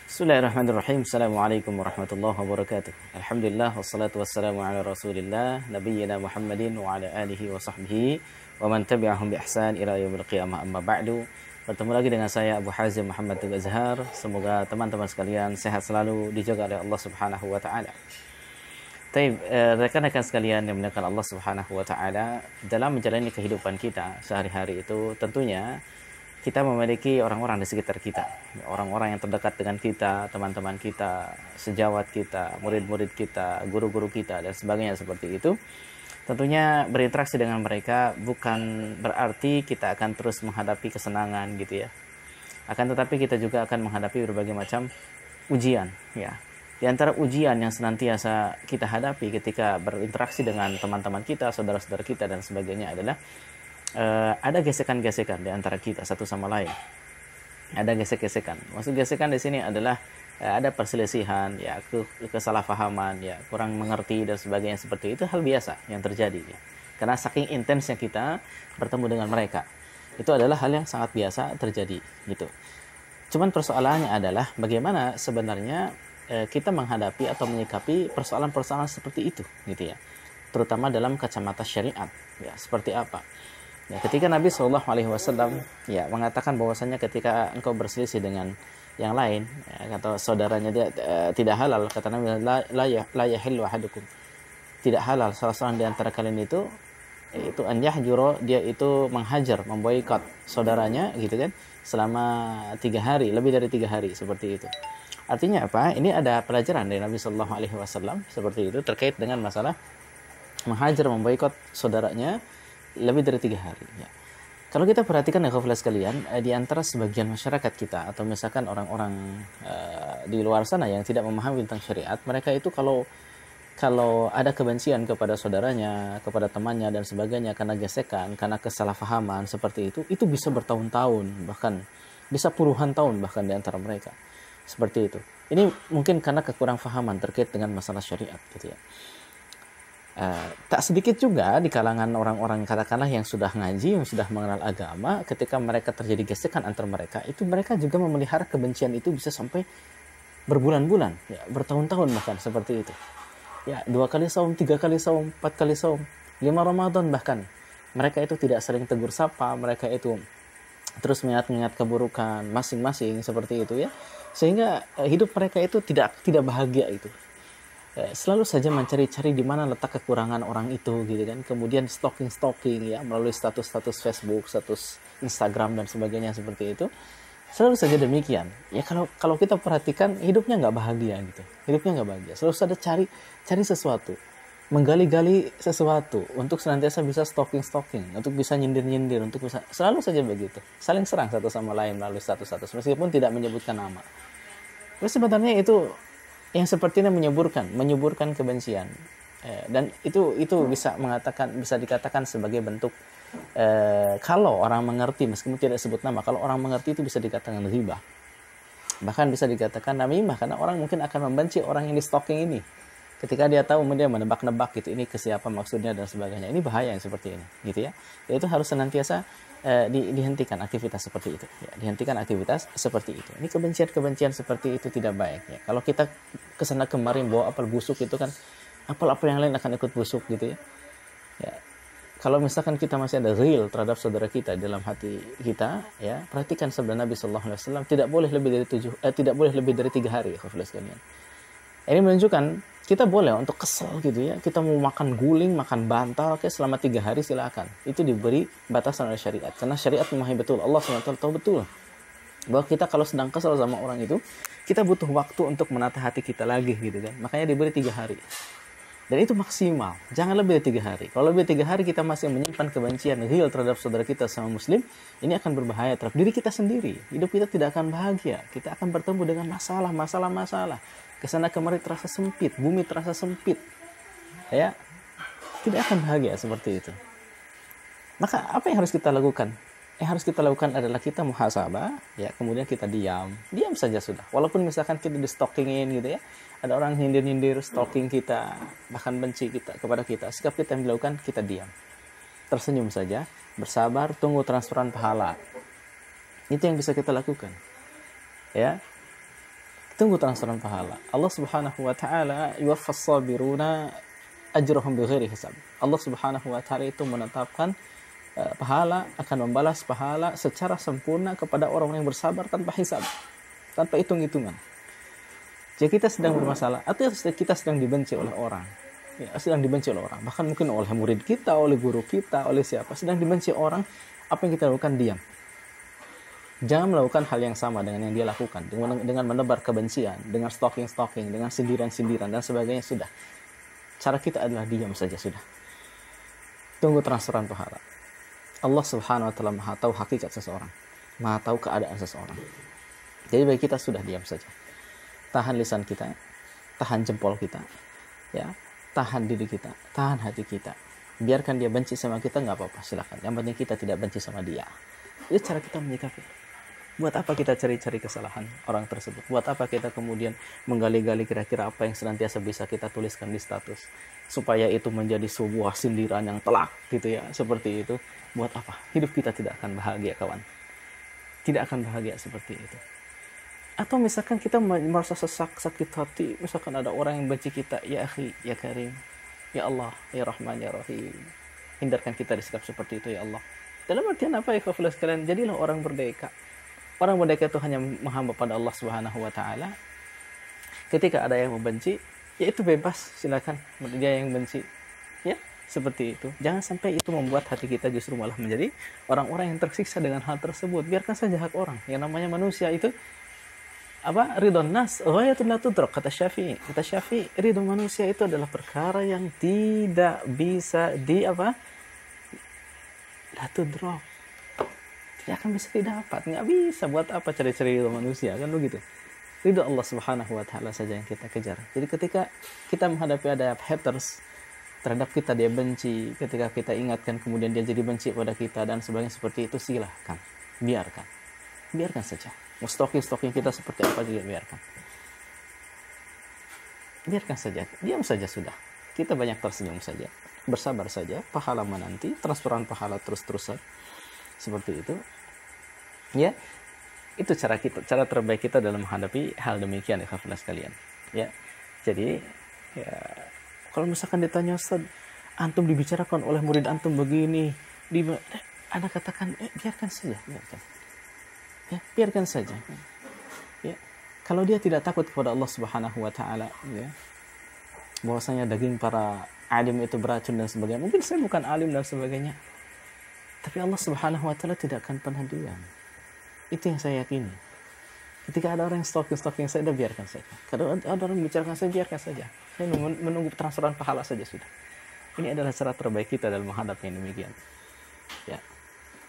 Bismillahirrahmanirrahim. Assalamualaikum warahmatullahi wabarakatuh. Alhamdulillah wassalatu wassalamu ala Rasulillah nabiyyina Muhammadin wa ala alihi wa sahbihi wa man tabi'ahum bi ihsan ila yaumil qiyamah, amma ba'du. Bertemu lagi dengan saya Abu Hazim Muhammad Azhar. Semoga teman-teman sekalian sehat selalu, dijaga oleh Allah Subhanahu wa taala. Taib, rekan-rekan sekalian yang dimuliakan Allah Subhanahu wa taala, dalam menjalani kehidupan kita sehari-hari itu tentunya kita memiliki orang-orang di sekitar kita, orang-orang yang terdekat dengan kita, teman-teman kita, sejawat kita, murid-murid kita, guru-guru kita, dan sebagainya seperti itu. Tentunya berinteraksi dengan mereka bukan berarti kita akan terus menghadapi kesenangan gitu ya. Akan tetapi kita juga akan menghadapi berbagai macam ujian ya. Di antara ujian yang senantiasa kita hadapi ketika berinteraksi dengan teman-teman kita, saudara-saudara kita, dan sebagainya adalah ada gesekan-gesekan di antara kita satu sama lain. Ada gesek-gesekan. Maksud gesekan di sini adalah ada perselisihan, ya, kesalahpahaman, ya, kurang mengerti dan sebagainya seperti itu, hal biasa yang terjadi. Ya. Karena saking intensnya kita bertemu dengan mereka, itu adalah hal yang sangat biasa terjadi, gitu. Cuman persoalannya adalah bagaimana sebenarnya kita menghadapi atau menyikapi persoalan-persoalan seperti itu, gitu ya. Terutama dalam kacamata syariat, ya, seperti apa? Ya, ketika Nabi Shallallahu Alaihi Wasallam ya mengatakan bahwasanya ketika engkau berselisih dengan yang lain, ya, atau saudaranya dia tidak halal, kata Nabi, la yahillu ahadukum, tidak halal salah seorang di antara kalian itu an yahjuro, dia itu menghajar, memboikot saudaranya, gitu kan, selama 3 hari, lebih dari 3 hari, seperti itu. Artinya apa? Ini ada pelajaran dari Nabi Shallallahu Alaihi Wasallam seperti itu terkait dengan masalah menghajar, memboikot saudaranya lebih dari 3 hari. Ya. Kalau kita perhatikan ya kawan sekalian, di antara sebagian masyarakat kita atau misalkan orang-orang di luar sana yang tidak memahami tentang syariat, mereka itu kalau ada kebencian kepada saudaranya, kepada temannya dan sebagainya karena gesekan, karena kesalahpahaman seperti itu bisa bertahun-tahun, bahkan bisa puluhan tahun bahkan di antara mereka. Seperti itu. Ini mungkin karena kekurangpahaman terkait dengan masalah syariat, gitu ya. Tak sedikit juga di kalangan orang-orang katakanlah yang sudah ngaji, yang sudah mengenal agama, ketika mereka terjadi gesekan antar mereka, itu mereka juga memelihara kebencian itu bisa sampai berbulan-bulan, ya, bertahun-tahun bahkan seperti itu. Ya, 2 kali saum, 3 kali saum, 4 kali saum, 5 Ramadan bahkan. Mereka itu tidak sering tegur sapa, mereka itu terus mengingat-ingat keburukan masing-masing seperti itu ya. Sehingga hidup mereka itu tidak bahagia itu. Selalu saja mencari-cari di mana letak kekurangan orang itu, gitu kan. Kemudian stalking ya melalui status-status Facebook, status Instagram dan sebagainya seperti itu. Selalu saja demikian. Ya kalau kita perhatikan hidupnya nggak bahagia gitu. Hidupnya nggak bahagia. Selalu saja cari sesuatu, menggali-gali sesuatu untuk senantiasa bisa stalking, untuk bisa nyindir, untuk bisa selalu saja begitu. Saling serang satu sama lain melalui status-status meskipun tidak menyebutkan nama. Terus sebenarnya itu yang sepertinya menyuburkan kebencian, dan itu bisa dikatakan sebagai bentuk kalau orang mengerti, meskipun tidak sebut nama, kalau orang mengerti itu bisa dikatakan ghibah, bahkan bisa dikatakan namimah, karena orang mungkin akan membenci orang yang di stalking ini ketika dia tahu, dia menebak-nebak gitu, ini ke siapa maksudnya dan sebagainya. Ini bahaya yang seperti ini, gitu ya. Itu harus senantiasa dihentikan aktivitas seperti itu, ya, dihentikan aktivitas seperti itu. Ini kebencian seperti itu tidak baik, ya. Kalau kita kesana kemarin bawa apel busuk itu kan, apel yang lain akan ikut busuk, gitu ya. Ya, kalau misalkan kita masih ada real terhadap saudara kita dalam hati kita, ya, perhatikan sabda Nabi Sallallahu Alaihi Wasallam, tidak boleh lebih dari 3 hari, ya. Ini menunjukkan kita boleh untuk kesel gitu ya, kita mau makan guling, makan bantal, oke, selama 3 hari silakan. Itu diberi batasan oleh syariat, karena syariat memahami betul, Allah SWT tahu betul bahwa kita kalau sedang kesel sama orang itu, kita butuh waktu untuk menata hati kita lagi, gitu kan. Makanya diberi 3 hari. Dan itu maksimal, jangan lebih dari 3 hari. Kalau lebih dari 3 hari kita masih menyimpan kebencian real terhadap saudara kita sama muslim, ini akan berbahaya terhadap diri kita sendiri. Hidup kita tidak akan bahagia, kita akan bertemu dengan masalah. Kesana kemari terasa sempit, bumi terasa sempit, ya, tidak akan bahagia seperti itu. Maka apa yang harus kita lakukan? Yang harus kita lakukan adalah kita muhasabah, ya, kemudian kita diam saja sudah. Walaupun misalkan kita di stalkingin gitu ya, ada orang nyindir stalking kita, bahkan benci kita kepada kita, sikap kita yang dilakukan, kita diam, tersenyum saja, bersabar, tunggu transferan pahala. Itu yang bisa kita lakukan, ya. Tunggu transferan pahala. Allah Subhanahu wa taala yuwaffas sabiruna ajrahum bighairi hisab. Allah Subhanahu wa taala itu menetapkan pahala, akan membalas pahala secara sempurna kepada orang-orang yang bersabar tanpa hisab, tanpa hitung-hitungan. Jika kita sedang bermasalah atau kita sedang dibenci oleh orang, ya, sedang dibenci oleh orang, bahkan mungkin oleh murid kita, oleh guru kita, oleh siapa, sedang dibenci orang, apa yang kita lakukan? Diam. Jangan melakukan hal yang sama dengan yang dia lakukan, dengan menebar kebencian, dengan stalking, dengan sindiran-sindiran dan sebagainya. Sudah, cara kita adalah diam saja, sudah. Tunggu transferan pahala. Allah Subhanahu wa taala Maha tahu hakikat seseorang, Maha tahu keadaan seseorang. Jadi bagi kita sudah diam saja. Tahan lisan kita, tahan jempol kita, ya, tahan diri kita, tahan hati kita. Biarkan dia benci sama kita, nggak apa-apa, silakan. Yang penting kita tidak benci sama dia. Itu cara kita menyikapi. Buat apa kita cari-cari kesalahan orang tersebut? Buat apa kita kemudian menggali-gali kira-kira apa yang senantiasa bisa kita tuliskan di status, supaya itu menjadi sebuah sindiran yang telak gitu ya, seperti itu. Buat apa? Hidup kita tidak akan bahagia, kawan. Tidak akan bahagia seperti itu. Atau misalkan kita merasa sesak, sakit hati, misalkan ada orang yang benci kita, ya akhi, ya karim, ya Allah, ya Rahman, ya Rahim. Hindarkan kita dari sikap seperti itu, ya Allah. Dalam artian apa ya kafilah sekalian? Jadilah orang merdeka. Orang merdeka itu hanya menghamba pada Allah Subhanahu wa taala. Ketika ada yang membenci, ya itu bebas, silakan dia yang benci. Ya, seperti itu. Jangan sampai itu membuat hati kita justru malah menjadi orang-orang yang tersiksa dengan hal tersebut. Biarkan saja hak orang. Yang namanya manusia itu apa? Ridhon nas ghayatun la tudrak, kata Syafi'i. Kata Syafi'i, ridho manusia itu adalah perkara yang tidak bisa la tudrak. Tidak akan bisa didapat, nggak bisa. Buat apa cari-cari ridho manusia, kan begitu. Ridho Allah Subhanahu wa taala saja yang kita kejar. Jadi ketika kita menghadapi ada haters terhadap kita, dia benci, ketika kita ingatkan kemudian dia jadi benci pada kita dan sebagainya seperti itu, silahkan, biarkan saja. Mau stalking kita seperti apa juga biarkan saja, diam saja sudah. Kita banyak tersenyum saja, bersabar saja, pahala menanti, transferan pahala terus-terusan seperti itu. Ya, itu cara terbaik kita dalam menghadapi hal demikian, ya kafilah sekalian. Ya, jadi ya, kalau misalkan ditanya, Ustaz, antum dibicarakan oleh murid antum begini, Anda katakan, biarkan saja, biarkan saja. Ya, kalau dia tidak takut kepada Allah Subhanahu wa taala, ya, bahwasanya daging para alim itu beracun dan sebagainya. Mungkin saya bukan alim dan sebagainya, tapi Allah Subhanahu wa taala tidak akan pernah diam. Itu yang saya yakini. Ketika ada orang yang stalking saya, udah biarkan saja. Kalau ada orang membicarakan saya, biarkan saja. Saya menunggu transferan pahala saja sudah. Ini adalah cara terbaik kita dalam menghadapi yang demikian. Ya.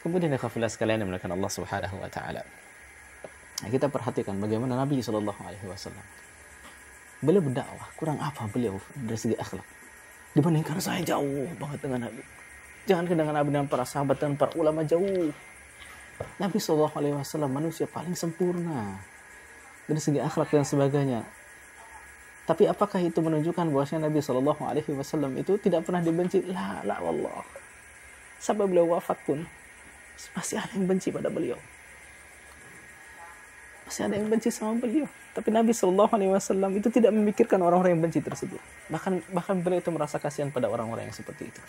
Kemudian kafilah sekalian yang dimuliakan Allah Subhanahu wa taala. Nah, kita perhatikan bagaimana Nabi sallallahu alaihi wasallam. Beliau berdakwah, kurang apa beliau dari segi akhlak dibandingkan saya, jauh banget dengan Nabi. Jangan dengan Nabi dan para sahabat dan para ulama, jauh. Nabi SAW manusia paling sempurna dari segi akhlak dan sebagainya. Tapi apakah itu menunjukkan bahwasanya Nabi SAW itu tidak pernah dibenci? La wallah. Sampai beliau wafat pun masih ada yang benci pada beliau. Masih ada yang benci sama beliau. Tapi Nabi SAW itu tidak memikirkan orang-orang yang benci tersebut. Bahkan beliau itu merasa kasihan pada orang-orang yang seperti itu.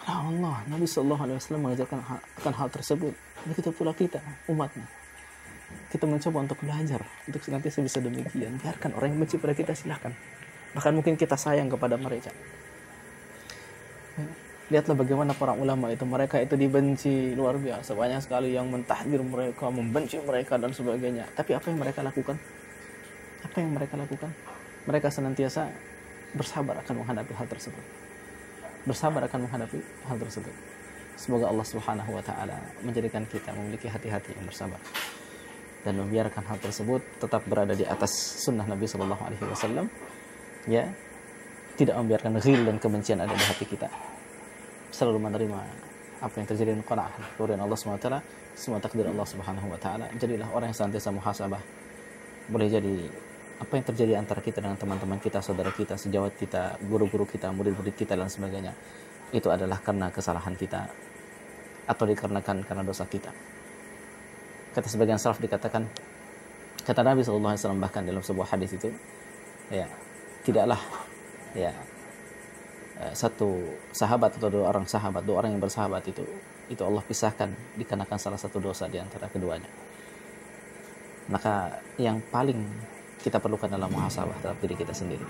Allah, Nabi SAW mengajarkan akan hal tersebut. Begitu pula kita, umatnya. Kita mencoba untuk belajar, untuk senantiasa bisa demikian. Biarkan orang yang benci pada kita, silahkan. Bahkan mungkin kita sayang kepada mereka. Lihatlah bagaimana para ulama itu, mereka itu dibenci luar biasa. Banyak sekali yang mentahdir mereka, membenci mereka dan sebagainya. Tapi apa yang mereka lakukan? Mereka senantiasa bersabar akan menghadapi hal tersebut. Semoga Allah Subhanahu wa taala menjadikan kita memiliki hati-hati yang bersabar dan membiarkan hal tersebut tetap berada di atas sunnah Nabi sallallahu alaihi wasallam, ya, tidak membiarkan ghil dan kebencian ada di hati kita. Selalu menerima apa yang terjadi dengan qanaah, keridhaan Allah Subhanahu wa taala, semua takdir Allah Subhanahu wa taala. Jadilah orang yang senantiasa muhasabah. Boleh jadi apa yang terjadi antara kita dengan teman-teman kita, saudara kita, sejawat kita, guru-guru kita, murid-murid kita dan sebagainya, itu adalah karena kesalahan kita atau dikarenakan karena dosa kita. Kata sebagian salaf dikatakan, Kata Nabi SAW bahkan dalam sebuah hadis itu, ya, tidaklah ya satu sahabat atau dua orang yang bersahabat itu Allah pisahkan dikarenakan salah satu dosa di antara keduanya. Maka yang paling kita perlukan dalam muhasabah terhadap diri kita sendiri.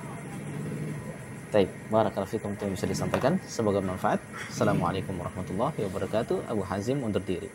Baik, barakallahu fikum itu yang bisa disampaikan. Semoga bermanfaat. Assalamualaikum warahmatullahi wabarakatuh. Abu Hazim undur diri.